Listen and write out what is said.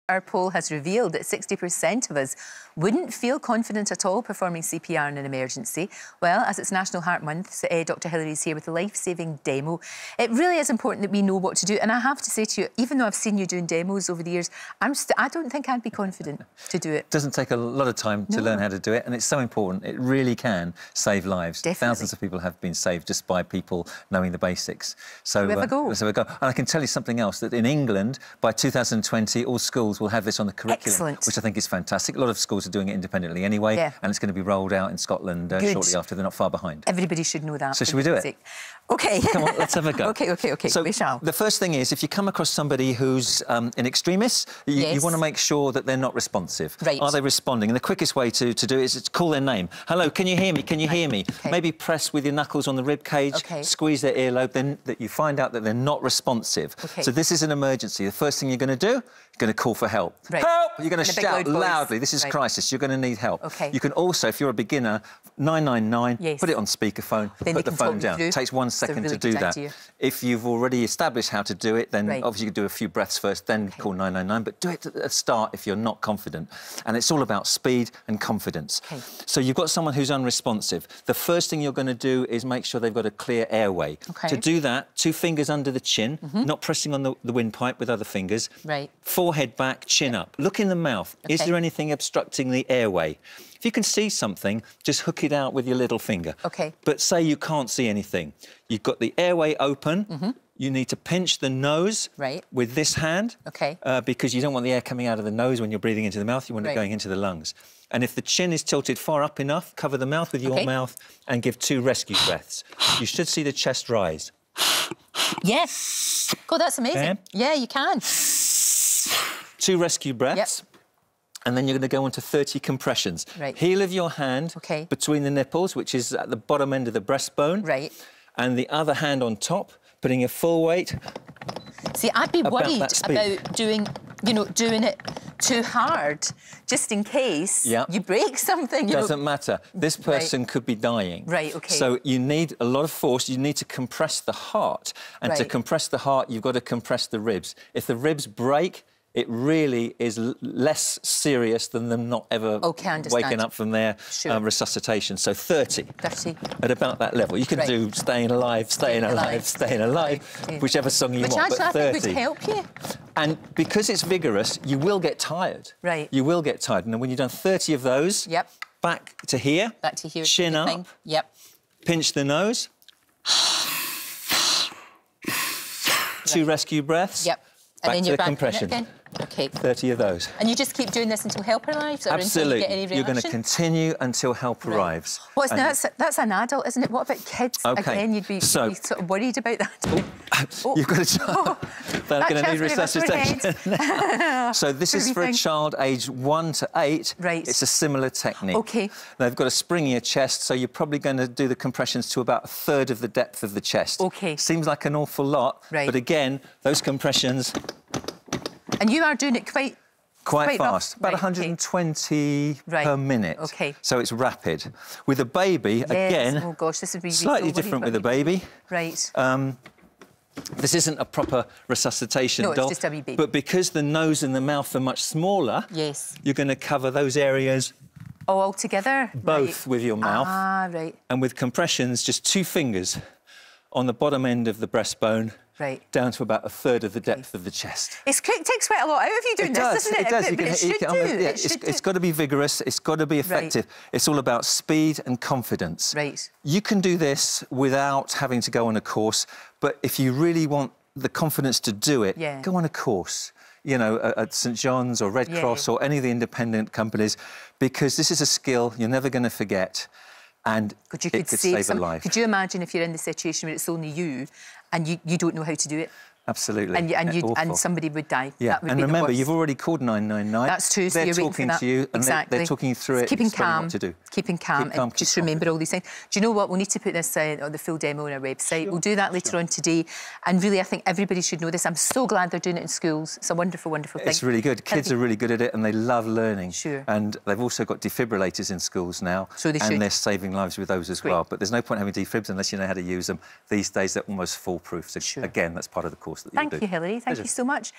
Our poll has revealed that 60% of us wouldn't feel confident at all performing CPR in an emergency. Well, as it's National Heart Month, Dr Hilary is here with a life-saving demo. It really is important that we know what to do. And I have to say to you, even though I've seen you doing demos over the years, I don't think I'd be confident to do it. It doesn't take a lot of time to learn how to do it, and it's so important. It really can save lives. Definitely. Thousands of people have been saved just by people knowing the basics. So have a go. Let's have a go. And I can tell you something else, that in England, by 2020, all schools will have this on the curriculum. Excellent. Which I think is fantastic. A lot of schools are doing it independently anyway, and it's going to be rolled out in Scotland shortly after. They're not far behind. Everybody should know that. So should we do it? OK. Come on, let's have a go. OK. So we shall. The first thing is, if you come across somebody who's in extremis, you want to make sure that they're not responsive. Right. Are they responding? And the quickest way to do it is to call their name. Hello, can you hear me? Can you hear me? Okay. Maybe press with your knuckles on the rib cage, squeeze their earlobe, then that you find out that they're not responsive. So this is an emergency. The first thing you're going to do, you're going to call for help. Help! You're going to shout loudly. This is crisis. You're going to need help. You can also, if you're a beginner, 999, put it on speakerphone, then put the phone down. It takes 1 second to do that. If you've already established how to do it, then obviously you can do a few breaths first, then call 999, but do it at the start if you're not confident. And it's all about speed and confidence. So you've got someone who's unresponsive. The first thing you're going to do is make sure they've got a clear airway. To do that, 2 fingers under the chin, not pressing on the windpipe with other fingers. Forehead back, chin up. Look in the mouth. Is there anything obstructing the airway? If you can see something, just hook it out with your little finger. But say you can't see anything. You've got the airway open. You need to pinch the nose with this hand because you don't want the air coming out of the nose when you're breathing into the mouth. You want it going into the lungs. And if the chin is tilted far up enough, cover the mouth with your mouth and give 2 rescue breaths. You should see the chest rise. Yes. God, that's amazing. Yeah, you can. 2 rescue breaths. And then you're going to go on to 30 compressions. Heel of your hand between the nipples, which is at the bottom end of the breastbone. And the other hand on top, putting your full weight. See, I'd be worried about doing it too hard, just in case you break something. Doesn't matter. This person could be dying. So you need a lot of force. You need to compress the heart. And to compress the heart, you've got to compress the ribs. If the ribs break, it really is less serious than them not ever waking up from their resuscitation. So 30. At about that level. You can do Staying Alive, Staying Alive, Staying Alive, whichever song you want, but 30. Which would help you. And because it's vigorous, you will get tired. You will get tired. And when you've done 30 of those, back to here, chin up, pinch the nose, 2 rescue breaths, and then you're back to the back compression. again. 30 of those. And you just keep doing this until help arrives? Or Absolutely. Until you get any reaction? You're going to continue until help arrives. That's an adult, isn't it? What about kids? Again, you'd be sort of worried about that. You've got a child. They're going to need resuscitation. So this is for a child aged 1 to 8. It's a similar technique. They've got a springier chest, so you're probably going to do the compressions to about 1/3 of the depth of the chest. Seems like an awful lot, but again, those compressions... And you are doing it quite fast, about 120 per minute. So it's rapid. With a baby, again, this would be slightly different with a baby. This isn't a proper resuscitation doll, it's just a wee baby. But because the nose and the mouth are much smaller, you're going to cover those areas all together? Both with your mouth. And with compressions, just 2 fingers on the bottom end of the breastbone, down to about 1/3 of the depth of the chest. It takes quite a lot out of you doing this, doesn't it? It does. It's got to be vigorous. It's got to be effective. It's all about speed and confidence. You can do this without having to go on a course, but if you really want the confidence to do it, go on a course. You know, at St John's or Red Cross or any of the independent companies, because this is a skill you're never going to forget. And it could save a life. Could you imagine if you're in the situation where it's only you and you don't know how to do it? Absolutely. And somebody would die. And remember, you've already called 999. That's true. So they're talking to you, and they're talking you through it. Keeping calm. What to do. Keeping calm. And just remember all these things. Do you know what? We'll need to put this on the full demo on our website. We'll do that later on today. And really, I think everybody should know this. I'm so glad they're doing it in schools. It's a wonderful, wonderful thing. It's really good. Kids are really good at it, and they love learning. And they've also got defibrillators in schools now. So they should. And they're saving lives with those as well. But there's no point having defibs unless you know how to use them. These days, they're almost foolproof. So again, that's part of the course that you do. Thank you, Hilary. Thank you so much.